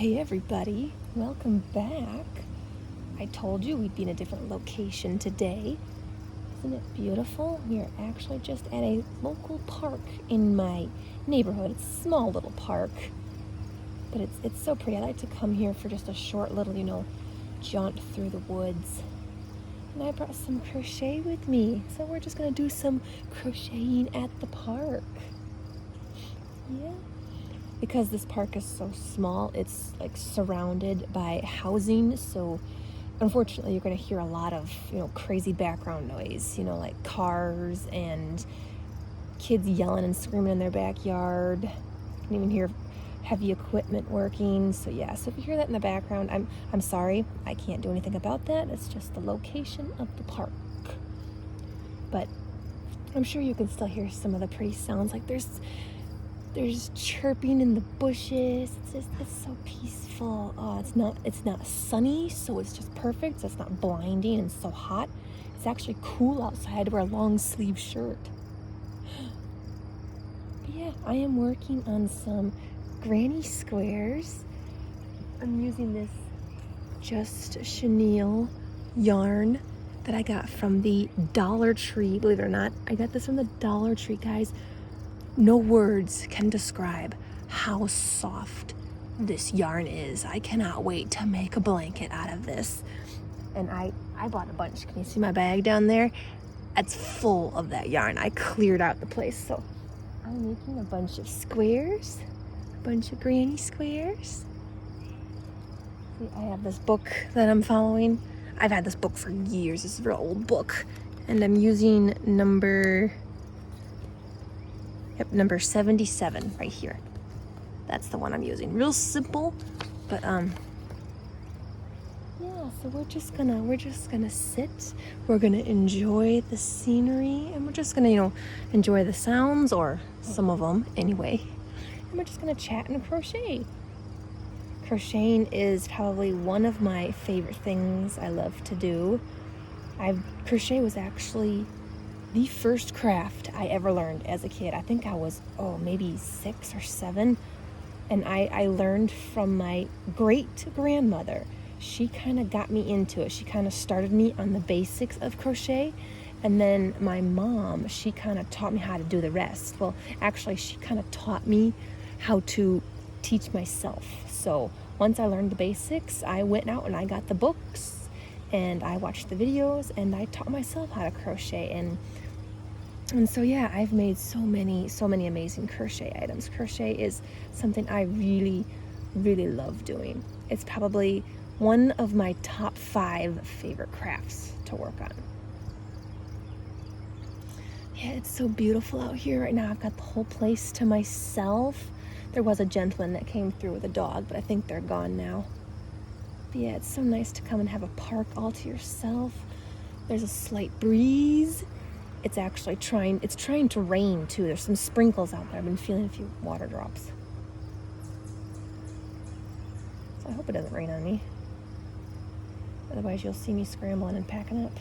Hey everybody, welcome back. I told you we'd be in a different location today. Isn't it beautiful? We are actually just at a local park in my neighborhood. It's a small little park, but it's so pretty. I like to come here for just a short little, jaunt through the woods. And I brought some crochet with me, so we're just gonna do some crocheting at the park. Yeah. Because this park is so small, it's like surrounded by housing, so unfortunately you're going to hear a lot of crazy background noise, like cars and kids yelling and screaming in their backyard. You can even hear heavy equipment working. So if you hear that in the background, I'm sorry, I can't do anything about that. It's just the location of the park. But I'm sure you can still hear some of the pretty sounds. Like there's chirping in the bushes. It's so peaceful. It's not sunny, so it's just perfect. So it's not blinding and so hot. It's actually cool outside. I had to wear a long sleeve shirt. But yeah, I am working on some granny squares. I'm using this just chenille yarn that I got from the Dollar Tree. Believe it or not, I got this from the Dollar Tree, guys. No words can describe how soft this yarn is. I cannot wait to make a blanket out of this. And I bought a bunch. Can you see my bag down there? It's full of that yarn. I cleared out the place. So I'm making a bunch of squares, a bunch of granny squares. See, I have this book that I'm following. I've had this book for years. It's a real old book. And I'm using number 77 right here. That's the one I'm using. Real simple, but so we're just gonna sit. We're gonna enjoy the scenery, and we're just gonna enjoy the sounds, or some of them anyway. And we're just gonna chat and crochet. Crocheting is probably one of my favorite things I love to do. Crochet was actually the first craft I ever learned as a kid. I think I was, maybe 6 or 7. And I learned from my great-grandmother. She kind of got me into it. She kind of started me on the basics of crochet. And then my mom, she kind of taught me how to do the rest. Well, actually, she kind of taught me how to teach myself. So once I learned the basics, I went out and I got the books. And I watched the videos, and I taught myself how to crochet. And so I've made so many amazing crochet items. Crochet is something I really, really love doing. It's probably one of my top 5 favorite crafts to work on. Yeah, it's so beautiful out here right now. I've got the whole place to myself. There was a gentleman that came through with a dog, but I think they're gone now. But yeah, it's so nice to come and have a park all to yourself. There's a slight breeze. It's actually trying to rain too. There's some sprinkles out there. I've been feeling a few water drops. So I hope it doesn't rain on me. Otherwise you'll see me scrambling and packing up.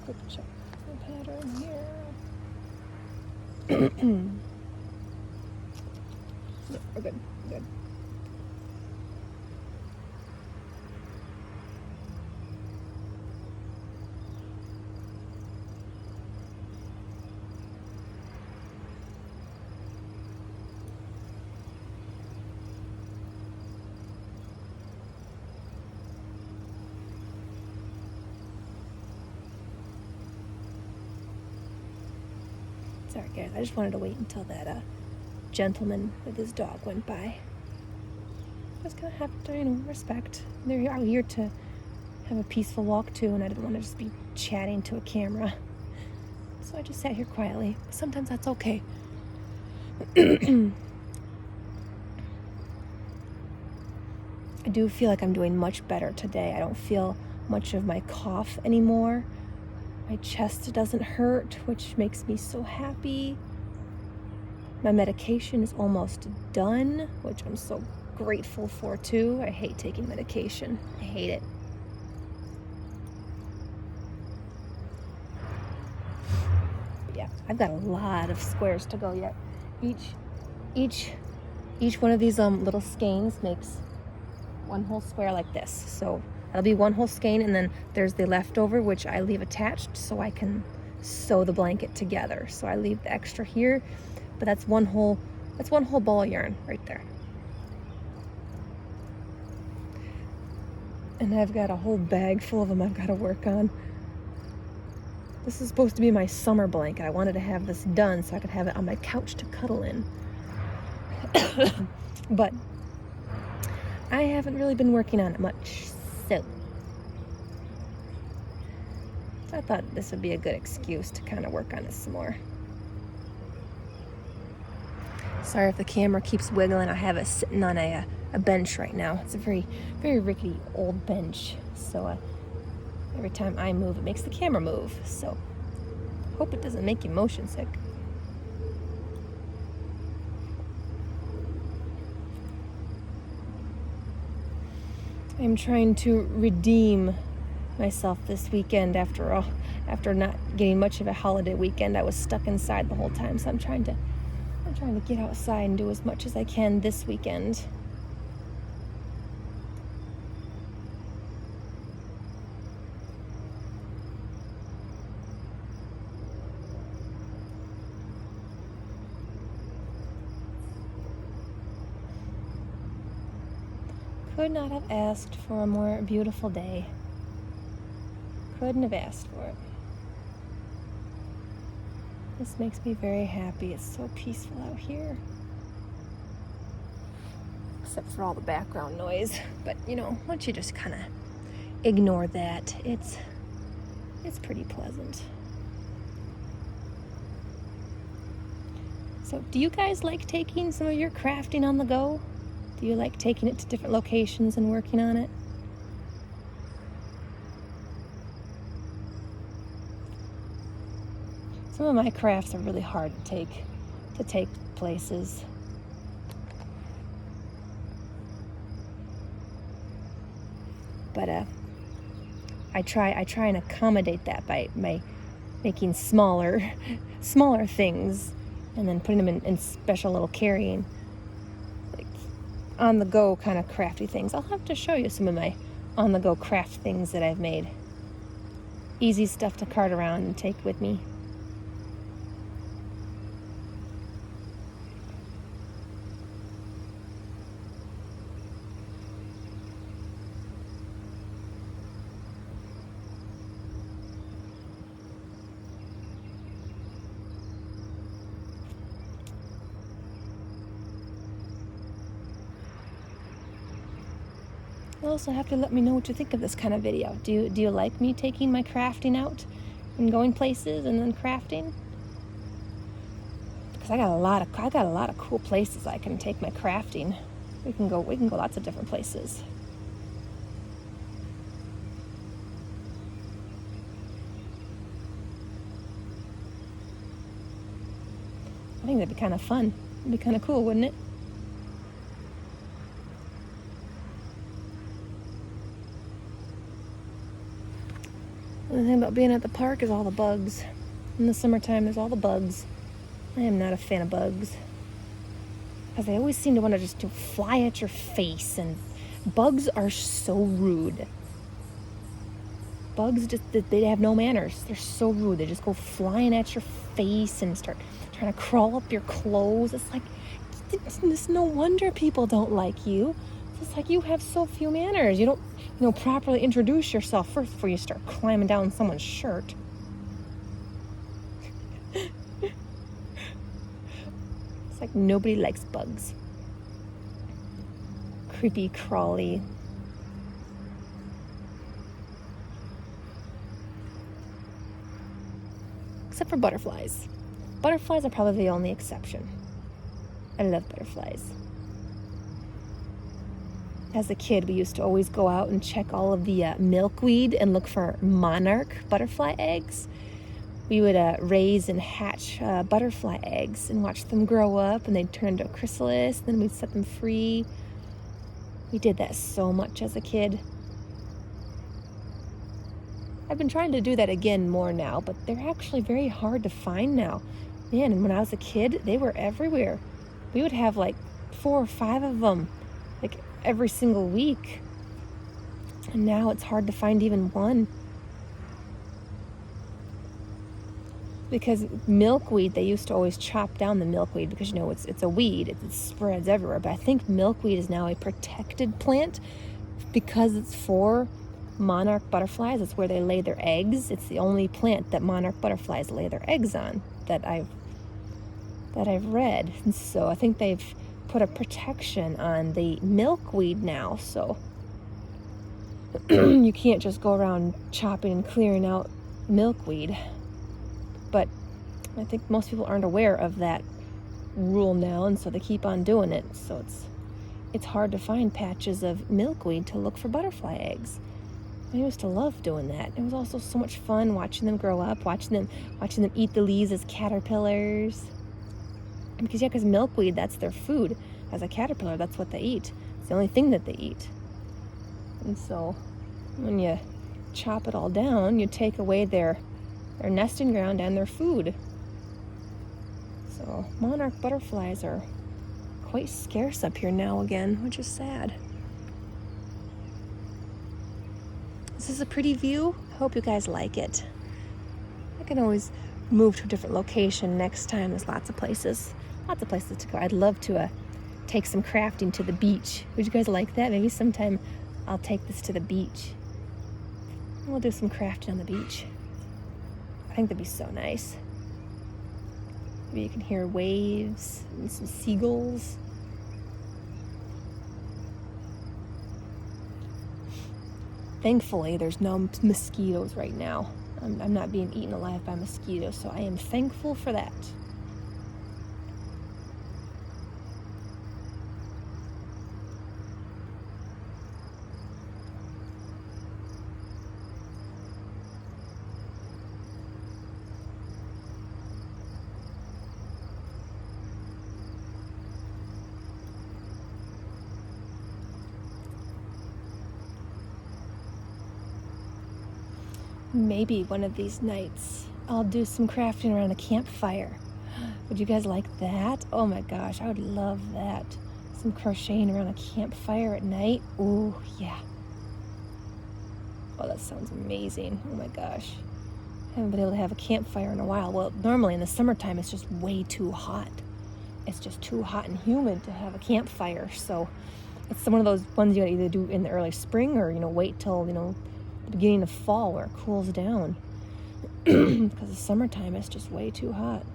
Quick check the pattern here. Yep, we're good. Sorry guys, I just wanted to wait until that gentleman with his dog went by. Just gonna have to, respect. They're out here to have a peaceful walk too, and I didn't want to just be chatting to a camera. So I just sat here quietly. Sometimes that's okay. I do feel like I'm doing much better today. I don't feel much of my cough anymore. My chest doesn't hurt, which makes me so happy. My medication is almost done, which I'm so grateful for too. I hate taking medication. I hate it. Yeah, I've got a lot of squares to go yet. Each one of these little skeins makes one whole square like this. So that'll be one whole skein, and then there's the leftover, which I leave attached so I can sew the blanket together. So I leave the extra here, but that's one whole ball of yarn right there. And I've got a whole bag full of them I've got to work on. This is supposed to be my summer blanket. I wanted to have this done so I could have it on my couch to cuddle in. But I haven't really been working on it much, so I thought this would be a good excuse to kind of work on it some more. Sorry if the camera keeps wiggling. I have it sitting on a bench right now. It's a very, very rickety old bench, so every time I move, it makes the camera move. So hope it doesn't make you motion sick. I'm trying to redeem myself this weekend after not getting much of a holiday weekend. I was stuck inside the whole time, so I'm trying to get outside and do as much as I can this weekend. Could not have asked for a more beautiful day. Couldn't have asked for it. This makes me very happy. It's so peaceful out here. Except for all the background noise. But, once you just kind of ignore that, it's pretty pleasant. So, do you guys like taking some of your crafting on the go? Do you like taking it to different locations and working on it? Some of my crafts are really hard to take places. But I try and accommodate that by making smaller things and then putting them in special little carrying, like on the go kind of crafty things. I'll have to show you some of my on the go craft things that I've made. Easy stuff to cart around and take with me. You'll also have to let me know what you think of this kind of video. Do you like me taking my crafting out and going places and then crafting? Because I got a lot of cool places I can take my crafting. We can go lots of different places. I think that'd be kind of fun. It'd be kind of cool, wouldn't it? The thing about being at the park is all the bugs. In the summertime, there's all the bugs. I am not a fan of bugs. Because they always seem to want to just fly at your face, and bugs are so rude. Bugs they have no manners. They're so rude. They just go flying at your face and start trying to crawl up your clothes. It's like, it's no wonder people don't like you. It's like you have so few manners. You don't, properly introduce yourself first before you start climbing down someone's shirt. It's like nobody likes bugs. Creepy, crawly. Except for butterflies. Butterflies are probably the only exception. I love butterflies. As a kid, we used to always go out and check all of the milkweed and look for monarch butterfly eggs. we would raise and hatch butterfly eggs and watch them grow up, and they'd turn into a chrysalis, and then we'd set them free. We did that so much as a kid. I've been trying to do that again more now, but they're actually very hard to find now. Man, and when I was a kid, they were everywhere. We would have like 4 or 5 of them, like every single week. And now it's hard to find even one. Because milkweed, they used to always chop down the milkweed because, it's a weed. It spreads everywhere. But I think milkweed is now a protected plant because it's for monarch butterflies. It's where they lay their eggs. It's the only plant that monarch butterflies lay their eggs on that I've read. And so I think they've put a protection on the milkweed now. So you can't just go around chopping and clearing out milkweed. But I think most people aren't aware of that rule now, and so they keep on doing it. So it's hard to find patches of milkweed to look for butterfly eggs. I used to love doing that. It was also so much fun watching them grow up, watching them eat the leaves as caterpillars. Because milkweed, that's their food. As a caterpillar, that's what they eat. It's the only thing that they eat. And so when you chop it all down, you take away their nesting ground and their food. So monarch butterflies are quite scarce up here now again, which is sad. This is a pretty view. I hope you guys like it. I can always move to a different location next time. There's lots of places to go. I'd love to take some crafting to the beach. Would you guys like that? Maybe sometime I'll take this to the beach. We'll do some crafting on the beach. I think that'd be so nice. Maybe you can hear waves and some seagulls. Thankfully, there's no mosquitoes right now. I'm not being eaten alive by mosquitoes, so I am thankful for that. Maybe one of these nights I'll do some crafting around a campfire. Would you guys like that? Oh my gosh, I would love that. Some crocheting around a campfire at night. Ooh, yeah. Oh, that sounds amazing. Oh my gosh. I haven't been able to have a campfire in a while. Well, normally in the summertime it's just way too hot. It's just too hot and humid to have a campfire. So it's one of those ones you gotta either do in the early spring or, wait till, the beginning of fall where it cools down. Because the summertime it's just way too hot.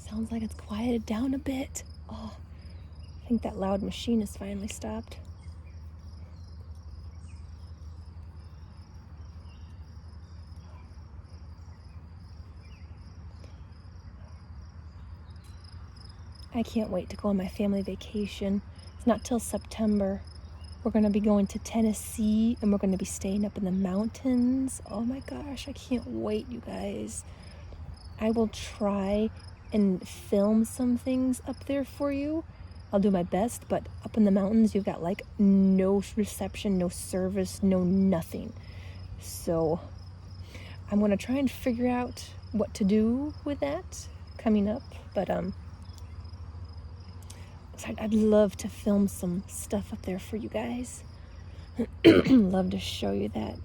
Sounds like it's quieted down a bit. Oh, I think that loud machine has finally stopped. I can't wait to go on my family vacation. It's not till September. We're going to be going to Tennessee, and we're going to be staying up in the mountains. Oh my gosh, I can't wait, you guys. I will try and film some things up there for you. I'll do my best, but up in the mountains, you've got like no reception, no service, no nothing. So I'm going to try and figure out what to do with that coming up, but I'd love to film some stuff up there for you guys. Love to show you that.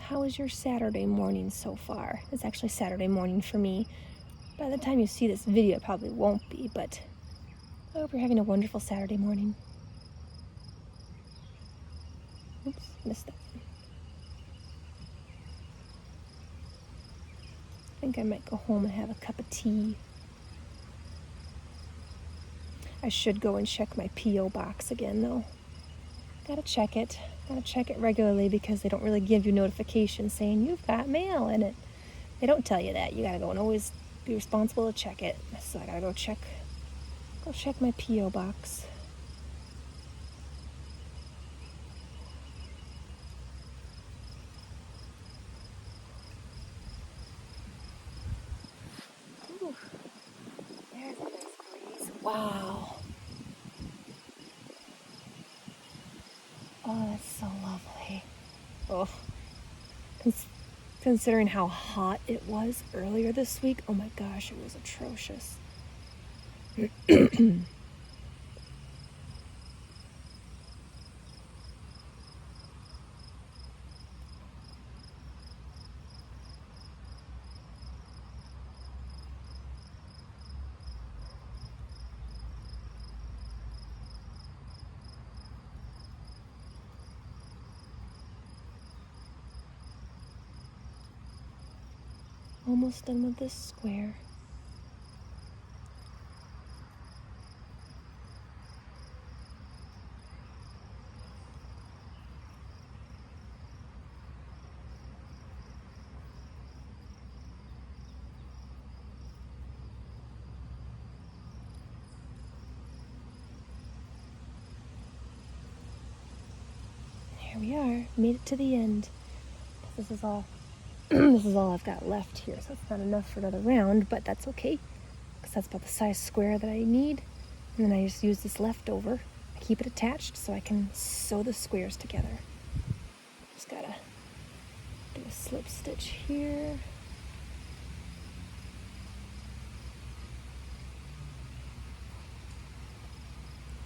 how is your Saturday morning so far? It's actually Saturday morning for me. By the time you see this video, it probably won't be, but I hope you're having a wonderful Saturday morning. Oops, missed that. I think I might go home and have a cup of tea. I should go and check my P.O. box again, though. Gotta check it. Gotta check it regularly because they don't really give you notifications saying you've got mail in it. They don't tell you that. You gotta go and always be responsible to check it. So I gotta go check my P.O. box. Ooh, there's a nice breeze. Wow. Oh, that's so lovely. Oh, considering how hot it was earlier this week, oh my gosh, it was atrocious. Almost done with this square. Here we are, made it to the end. This is all this is all I've got left here, so it's not enough for another round, but that's okay, because that's about the size square that I need. And then I just use this leftover. I keep it attached so I can sew the squares together. Just gotta do a slip stitch here.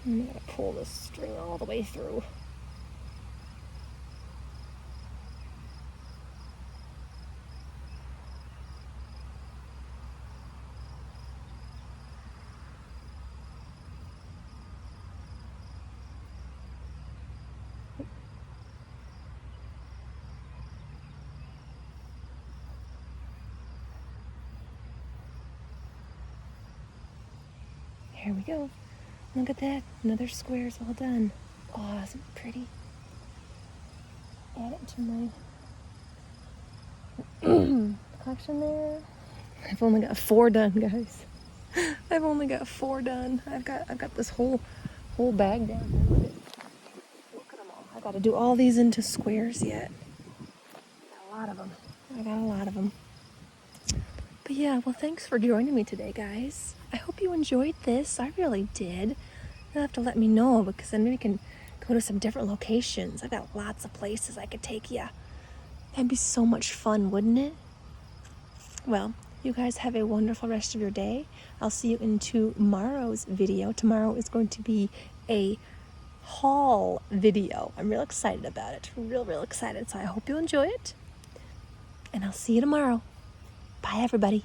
And I gotta pull this string all the way through. Here we go. Look at that. Another square's all done. Oh, isn't it pretty? Add it to my collection there. I've only got 4 done, guys. I've only got 4 done. I've got this whole bag down here with it. Look at them all. I got to do all these into squares yet. Got a lot of them. I got a lot of them. But yeah, well, thanks for joining me today, guys. I hope you enjoyed this. I really did. You'll have to let me know, because then we can go to some different locations. I've got lots of places I could take you. That'd be so much fun, wouldn't it? Well, you guys have a wonderful rest of your day. I'll see you in tomorrow's video. Tomorrow is going to be a haul video. I'm real excited about it. Real excited. So I hope you'll enjoy it. And I'll see you tomorrow. Bye, everybody.